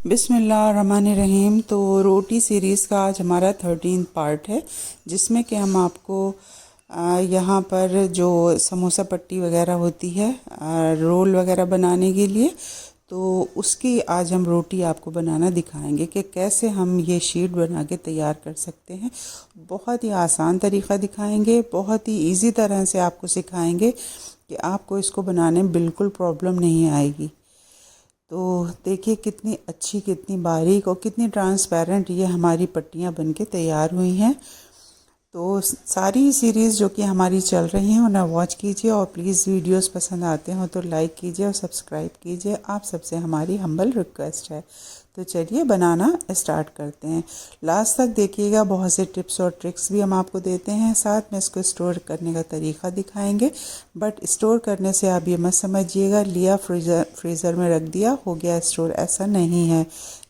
बिस्मिल्लाहिर्रहमानिर्रहीम। तो रोटी सीरीज़ का आज हमारा 13 पार्ट है, जिसमें कि हम आपको यहाँ पर जो समोसा पट्टी वगैरह होती है रोल वगैरह बनाने के लिए, तो उसकी आज हम रोटी आपको बनाना दिखाएंगे कि कैसे हम ये शीट बना के तैयार कर सकते हैं। बहुत ही आसान तरीक़ा दिखाएंगे, बहुत ही इजी तरह से आपको सिखाएंगे कि आपको इसको बनाने में बिल्कुल प्रॉब्लम नहीं आएगी। तो देखिए कितनी अच्छी, कितनी बारीक और कितनी ट्रांसपेरेंट ये हमारी पट्टियाँ बनके तैयार हुई हैं। तो सारी सीरीज़ जो कि हमारी चल रही हैं उन्हें वॉच कीजिए और प्लीज़ वीडियोस पसंद आते हो तो लाइक कीजिए और सब्सक्राइब कीजिए। आप सबसे हमारी हम्बल रिक्वेस्ट है। तो चलिए बनाना स्टार्ट करते हैं। लास्ट तक देखिएगा, बहुत से टिप्स और ट्रिक्स भी हम आपको देते हैं, साथ में इसको स्टोर करने का तरीका दिखाएंगे। बट स्टोर करने से आप ये मत समझिएगा लिया फ्रीज़र में रख दिया हो गया स्टोर, ऐसा नहीं है।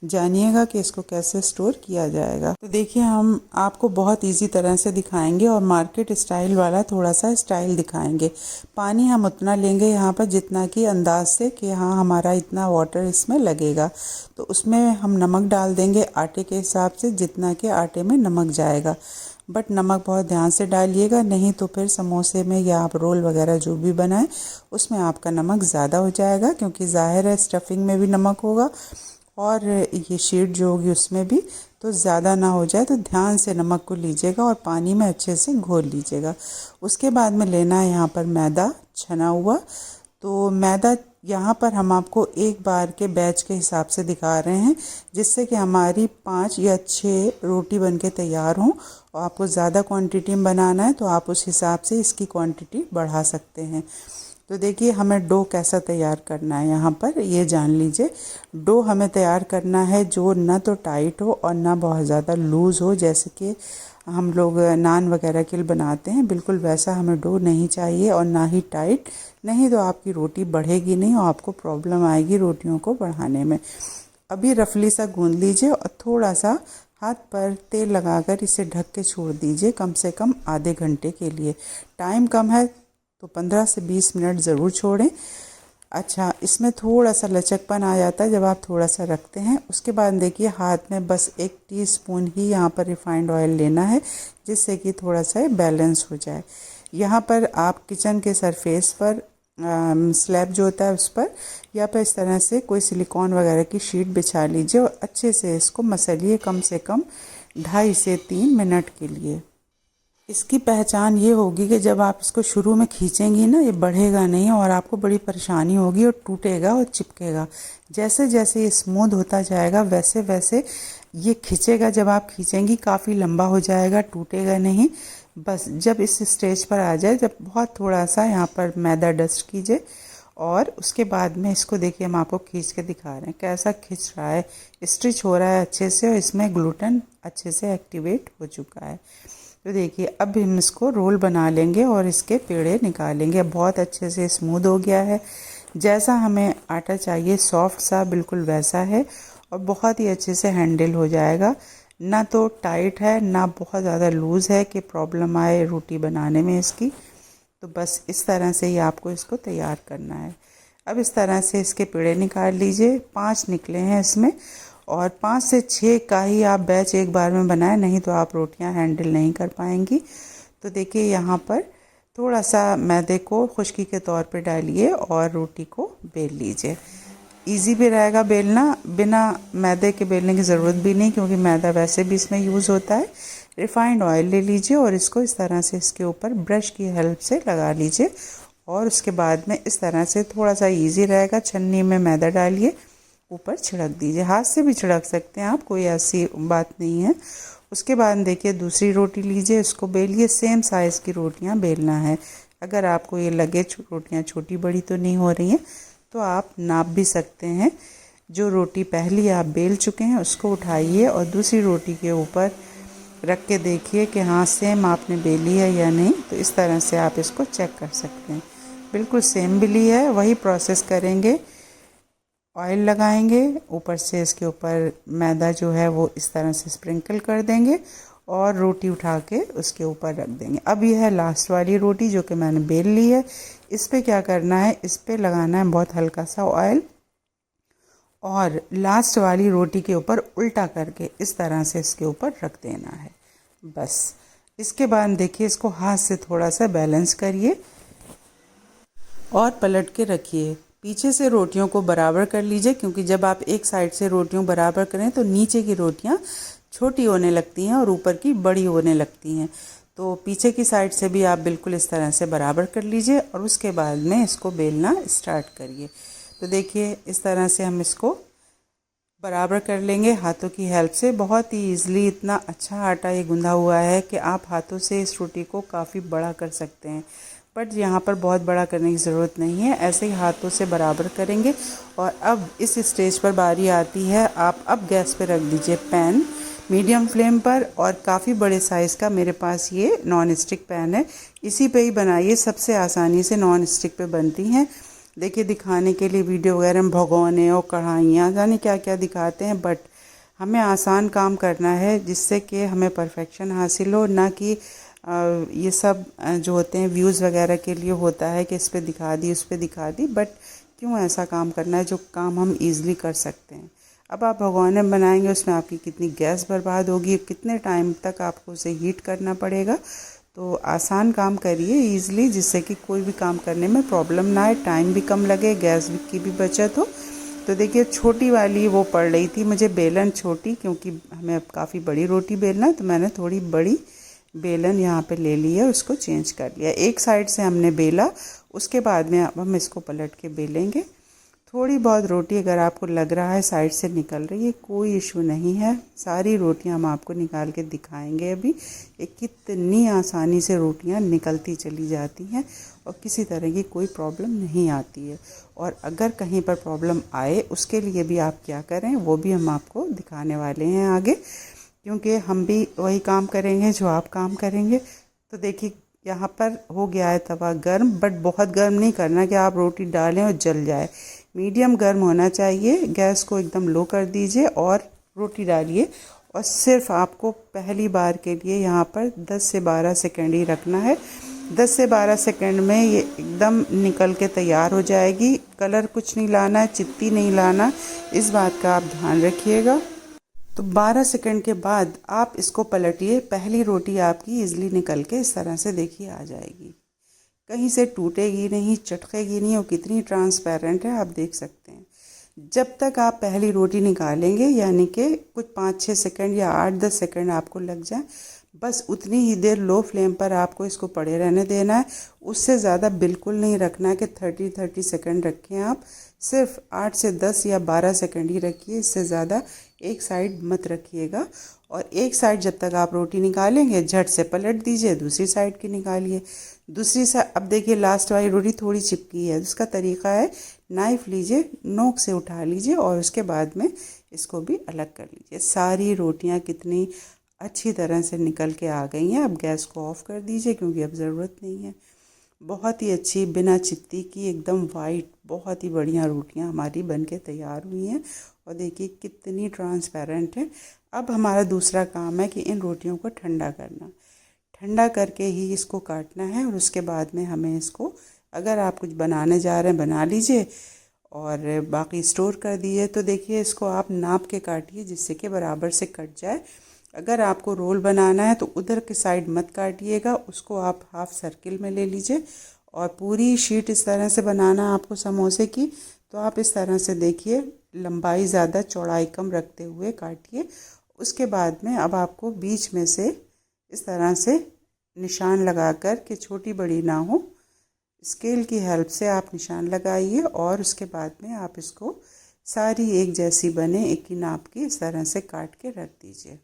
जानिएगा कि इसको कैसे स्टोर किया जाएगा। तो देखिए हम आपको बहुत इजी तरह से दिखाएंगे और मार्केट स्टाइल वाला थोड़ा सा स्टाइल दिखाएंगे। पानी हम उतना लेंगे यहाँ पर जितना कि अंदाज से कि हाँ हमारा इतना वाटर इसमें लगेगा। तो उसमें हम नमक डाल देंगे आटे के हिसाब से, जितना कि आटे में नमक जाएगा। बट नमक बहुत ध्यान से डालिएगा, नहीं तो फिर समोसे में या आप रोल वगैरह जो भी बनाएं उसमें आपका नमक ज़्यादा हो जाएगा, क्योंकि ज़ाहिर है स्टफिंग में भी नमक होगा और ये शीट जो होगी उसमें भी। तो ज़्यादा ना हो जाए तो ध्यान से नमक को लीजिएगा और पानी में अच्छे से घोल लीजिएगा। उसके बाद में लेना है यहाँ पर मैदा छना हुआ। तो मैदा यहाँ पर हम आपको एक बार के बैच के हिसाब से दिखा रहे हैं, जिससे कि हमारी 5 या 6 रोटी बनके तैयार हों। और आपको ज़्यादा क्वांटिटी में बनाना है तो आप उस हिसाब से इसकी क्वांटिटी बढ़ा सकते हैं। तो देखिए हमें डो कैसा तैयार करना है, यहाँ पर ये जान लीजिए। डो हमें तैयार करना है जो ना तो टाइट हो और ना बहुत ज़्यादा लूज़ हो, जैसे कि हम लोग नान वगैरह के लिए बनाते हैं, बिल्कुल वैसा हमें डो नहीं चाहिए और ना ही टाइट। नहीं तो आपकी रोटी बढ़ेगी नहीं और आपको प्रॉब्लम आएगी रोटियों को बढ़ाने में। अभी रफली सा गूंद लीजिए और थोड़ा सा हाथ पर तेल लगाकर इसे ढक के छोड़ दीजिए कम से कम आधे घंटे के लिए। टाइम कम है तो 15 से 20 मिनट ज़रूर छोड़ें। अच्छा, इसमें थोड़ा सा लचकपन आ जाता है जब आप थोड़ा सा रखते हैं। उसके बाद देखिए हाथ में बस 1 टीस्पून ही यहाँ पर रिफाइंड ऑयल लेना है, जिससे कि थोड़ा सा बैलेंस हो जाए। यहाँ पर आप किचन के सरफेस पर स्लैब जो होता है उस पर या फिर इस तरह से कोई सिलिकॉन वगैरह की शीट बिछा लीजिए और अच्छे से इसको मसलिए कम से कम 2.5 से 3 मिनट के लिए। इसकी पहचान ये होगी कि जब आप इसको शुरू में खींचेंगी ना, ये बढ़ेगा नहीं और आपको बड़ी परेशानी होगी और टूटेगा और चिपकेगा। जैसे जैसे ये स्मूथ होता जाएगा वैसे वैसे ये खींचेगा। जब आप खींचेंगी काफ़ी लंबा हो जाएगा, टूटेगा नहीं। बस जब इस स्टेज पर आ जाए, जब बहुत थोड़ा सा यहाँ पर मैदा डस्ट कीजिए और उसके बाद में इसको देखिए हम आपको खींच के दिखा रहे हैं कैसा खिंच रहा है, स्टिच हो रहा है अच्छे से और इसमें ग्लूटेन अच्छे से एक्टिवेट हो चुका है। तो देखिए अब हम इसको रोल बना लेंगे और इसके पेड़े निकालेंगे। बहुत अच्छे से स्मूथ हो गया है, जैसा हमें आटा चाहिए सॉफ्ट सा बिल्कुल वैसा है और बहुत ही अच्छे से हैंडल हो जाएगा। ना तो टाइट है ना बहुत ज़्यादा लूज़ है कि प्रॉब्लम आए रोटी बनाने में इसकी। तो बस इस तरह से ही आपको इसको तैयार करना है। अब इस तरह से इसके पेड़े निकाल लीजिए। 5 निकले हैं इसमें और 5 से 6 का ही आप बैच एक बार में बनाएं, नहीं तो आप रोटियां हैंडल नहीं कर पाएंगी। तो देखिए यहाँ पर थोड़ा सा मैदे को खुश्की के तौर पे डालिए और रोटी को बेल लीजिए। इजी भी रहेगा बेलना, बिना मैदे के बेलने की ज़रूरत भी नहीं, क्योंकि मैदा वैसे भी इसमें यूज़ होता है। रिफाइंड ऑयल ले लीजिए और इसको इस तरह से इसके ऊपर ब्रश की हेल्प से लगा लीजिए और उसके बाद में इस तरह से थोड़ा सा इजी रहेगा, छन्नी में मैदा डालिए, ऊपर छिड़क दीजिए। हाथ से भी छिड़क सकते हैं आप, कोई ऐसी बात नहीं है। उसके बाद देखिए दूसरी रोटी लीजिए, इसको बेलिए। सेम साइज़ की रोटियां बेलना है। अगर आपको ये लगे रोटियां छोटी बड़ी तो नहीं हो रही हैं तो आप नाप भी सकते हैं। जो रोटी पहली आप बेल चुके हैं उसको उठाइए और दूसरी रोटी के ऊपर रख के देखिए कि हाँ सेम आपने बेली है या नहीं। तो इस तरह से आप इसको चेक कर सकते हैं, बिल्कुल सेम बेली है। वही प्रोसेस करेंगे, ऑयल लगाएंगे, ऊपर से इसके ऊपर मैदा जो है वो इस तरह से स्प्रिंकल कर देंगे और रोटी उठा के उसके ऊपर रख देंगे। अब यह है लास्ट वाली रोटी जो कि मैंने बेल ली है। इस पे क्या करना है, इस पे लगाना है बहुत हल्का सा ऑयल और लास्ट वाली रोटी के ऊपर उल्टा करके इस तरह से इसके ऊपर रख देना है। बस इसके बाद देखिए इसको हाथ से थोड़ा सा बैलेंस करिए और पलट के रखिए। पीछे से रोटियों को बराबर कर लीजिए, क्योंकि जब आप एक साइड से रोटियों बराबर करें तो नीचे की रोटियां छोटी होने लगती हैं और ऊपर की बड़ी होने लगती हैं। तो पीछे की साइड से भी आप बिल्कुल इस तरह से बराबर कर लीजिए और उसके बाद में इसको बेलना स्टार्ट करिए। तो देखिए इस तरह से हम इसको बराबर कर लेंगे हाथों की हेल्प से। बहुत ही ईजिली इतना अच्छा आटा ये गूंधा हुआ है कि आप हाथों से इस रोटी को काफ़ी बड़ा कर सकते हैं, बट यहाँ पर बहुत बड़ा करने की ज़रूरत नहीं है, ऐसे ही हाथों से बराबर करेंगे। और अब इस स्टेज पर बारी आती है, आप अब गैस पे रख दीजिए पैन मीडियम फ्लेम पर। और काफ़ी बड़े साइज़ का मेरे पास ये नॉन स्टिक पैन है, इसी पे ही बनाइए, सबसे आसानी से नॉन स्टिक पे बनती हैं। देखिए दिखाने के लिए वीडियो वगैरह में भगोने और कढ़ाइयाँ जाने क्या क्या दिखाते हैं, बट हमें आसान काम करना है जिससे कि हमें परफेक्शन हासिल हो, ना कि ये सब जो होते हैं व्यूज़ वगैरह के लिए होता है कि इस पे दिखा दी उस पे दिखा दी। बट क्यों ऐसा काम करना है जो काम हम ईज़िली कर सकते हैं। अब आप भगोने में बनाएंगे, उसमें आपकी कितनी गैस बर्बाद होगी, कितने टाइम तक आपको उसे हीट करना पड़ेगा। तो आसान काम करिए ईज़िली, जिससे कि कोई भी काम करने में प्रॉब्लम ना आए, टाइम भी कम लगे, गैस की भी बचत हो। तो देखिए छोटी वाली वो पड़ रही थी मुझे बेलन छोटी, क्योंकि हमें अब काफ़ी बड़ी रोटी बेलना है, तो मैंने थोड़ी बड़ी बेलन यहाँ पे ले ली है, उसको चेंज कर लिया। एक साइड से हमने बेला, उसके बाद में अब हम इसको पलट के बेलेंगे। थोड़ी बहुत रोटी अगर आपको लग रहा है साइड से निकल रही है, कोई इशू नहीं है, सारी रोटियां हम आपको निकाल के दिखाएंगे अभी। कितनी आसानी से रोटियां निकलती चली जाती हैं और किसी तरह की कोई प्रॉब्लम नहीं आती है। और अगर कहीं पर प्रॉब्लम आए उसके लिए भी आप क्या करें वो भी हम आपको दिखाने वाले हैं आगे, क्योंकि हम भी वही काम करेंगे जो आप काम करेंगे। तो देखिए यहाँ पर हो गया है तवा गर्म, बट बहुत गर्म नहीं करना कि आप रोटी डालें और जल जाए, मीडियम गर्म होना चाहिए। गैस को एकदम लो कर दीजिए और रोटी डालिए, और सिर्फ आपको पहली बार के लिए यहाँ पर 10 से 12 सेकंड ही रखना है। 10 से 12 सेकंड में ये एकदम निकल के तैयार हो जाएगी। कलर कुछ नहीं लाना है, चित्ती नहीं लाना, इस बात का आप ध्यान रखिएगा। तो 12 सेकंड के बाद आप इसको पलटिए, पहली रोटी आपकी इजली निकल के इस तरह से देखिए आ जाएगी, कहीं से टूटेगी नहीं, चटकेगी नहीं, और कितनी ट्रांसपेरेंट है आप देख सकते हैं। जब तक आप पहली रोटी निकालेंगे, यानी कि कुछ 5-6 सेकंड या 8-10 सेकंड आपको लग जाए, बस उतनी ही देर लो फ्लेम पर आपको इसको पड़े रहने देना है। उससे ज़्यादा बिल्कुल नहीं रखना है कि 30 सेकंड रखें आप, सिर्फ 8 से 10 या 12 सेकंड ही रखिए, इससे ज़्यादा एक साइड मत रखिएगा। और एक साइड जब तक आप रोटी निकालेंगे झट से पलट दीजिए, दूसरी साइड की निकालिए। दूसरी साइड अब देखिए लास्ट वाली रोटी थोड़ी चिपकी है, उसका तरीका है नाइफ़ लीजिए, नोक से उठा लीजिए और उसके बाद में इसको भी अलग कर लीजिए। सारी रोटियां कितनी अच्छी तरह से निकल के आ गई हैं। अब गैस को ऑफ़ कर दीजिए क्योंकि अब ज़रूरत नहीं है। बहुत ही अच्छी बिना चित्ती की एकदम वाइट बहुत ही बढ़िया रोटियां हमारी बनके तैयार हुई हैं, और देखिए कितनी ट्रांसपेरेंट है। अब हमारा दूसरा काम है कि इन रोटियों को ठंडा करना, ठंडा करके ही इसको काटना है। और उसके बाद में हमें इसको, अगर आप कुछ बनाने जा रहे हैं बना लीजिए और बाकी स्टोर कर दिए। तो देखिए इसको आप नाप के काटिए जिससे कि बराबर से कट जाए। अगर आपको रोल बनाना है तो उधर की साइड मत काटिएगा, उसको आप हाफ सर्किल में ले लीजिए। और पूरी शीट इस तरह से बनाना आपको समोसे की, तो आप इस तरह से देखिए लंबाई ज़्यादा चौड़ाई कम रखते हुए काटिए। उसके बाद में अब आपको बीच में से इस तरह से निशान लगाकर कि छोटी बड़ी ना हो, स्केल की हेल्प से आप निशान लगाइए। और उसके बाद में आप इसको सारी एक जैसी बने, एक ही नाप की, इस तरह से काट के रख दीजिए।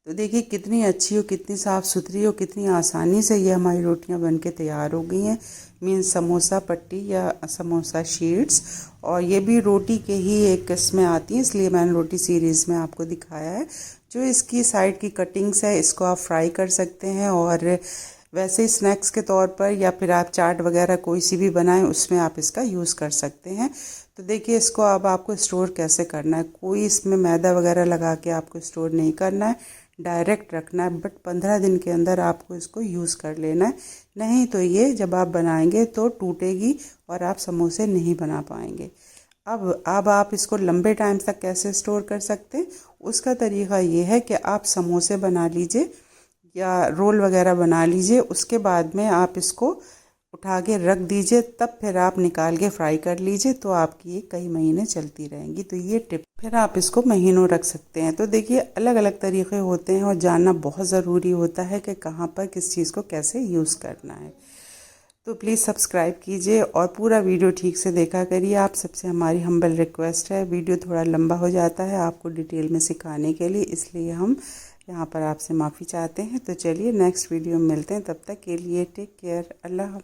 तो देखिए कितनी अच्छी और कितनी साफ़ सुथरी और कितनी आसानी से ये हमारी रोटियां बनके तैयार हो गई हैं। मीन्स समोसा पट्टी या समोसा शीट्स। और ये भी रोटी के ही एक किस्म में आती हैं, इसलिए मैंने रोटी सीरीज़ में आपको दिखाया है। जो इसकी साइड की कटिंग्स है इसको आप फ्राई कर सकते हैं, और वैसे ही स्नैक्स के तौर पर, या फिर आप चाट वगैरह कोई सी भी बनाएं उसमें आप इसका यूज़ कर सकते हैं। तो देखिए इसको अब आपको स्टोर कैसे करना है, कोई इसमें मैदा वगैरह लगा के आपको स्टोर नहीं करना है, डायरेक्ट रखना है। बट 15 दिन के अंदर आपको इसको यूज़ कर लेना है, नहीं तो ये जब आप बनाएंगे तो टूटेगी और आप समोसे नहीं बना पाएंगे। अब आप इसको लंबे टाइम तक कैसे स्टोर कर सकते हैं, उसका तरीका ये है कि आप समोसे बना लीजिए या रोल वगैरह बना लीजिए, उसके बाद में आप इसको उठा के रख दीजिए, तब फिर आप निकाल के फ्राई कर लीजिए, तो आपकी ये कई महीने चलती रहेंगी। तो ये टिप फिर आप इसको महीनों रख सकते हैं। तो देखिए अलग अलग तरीके होते हैं और जानना बहुत ज़रूरी होता है कि कहाँ पर किस चीज़ को कैसे यूज़ करना है। तो प्लीज़ सब्सक्राइब कीजिए और पूरा वीडियो ठीक से देखा करिए। आप सबसे हमारी हम्बल रिक्वेस्ट है, वीडियो थोड़ा लंबा हो जाता है आपको डिटेल में सिखाने के लिए, इसलिए हम यहाँ पर आपसे माफ़ी चाहते हैं। तो चलिए नेक्स्ट वीडियो में मिलते हैं, तब तक के लिए टेक केयर, अल्लाह।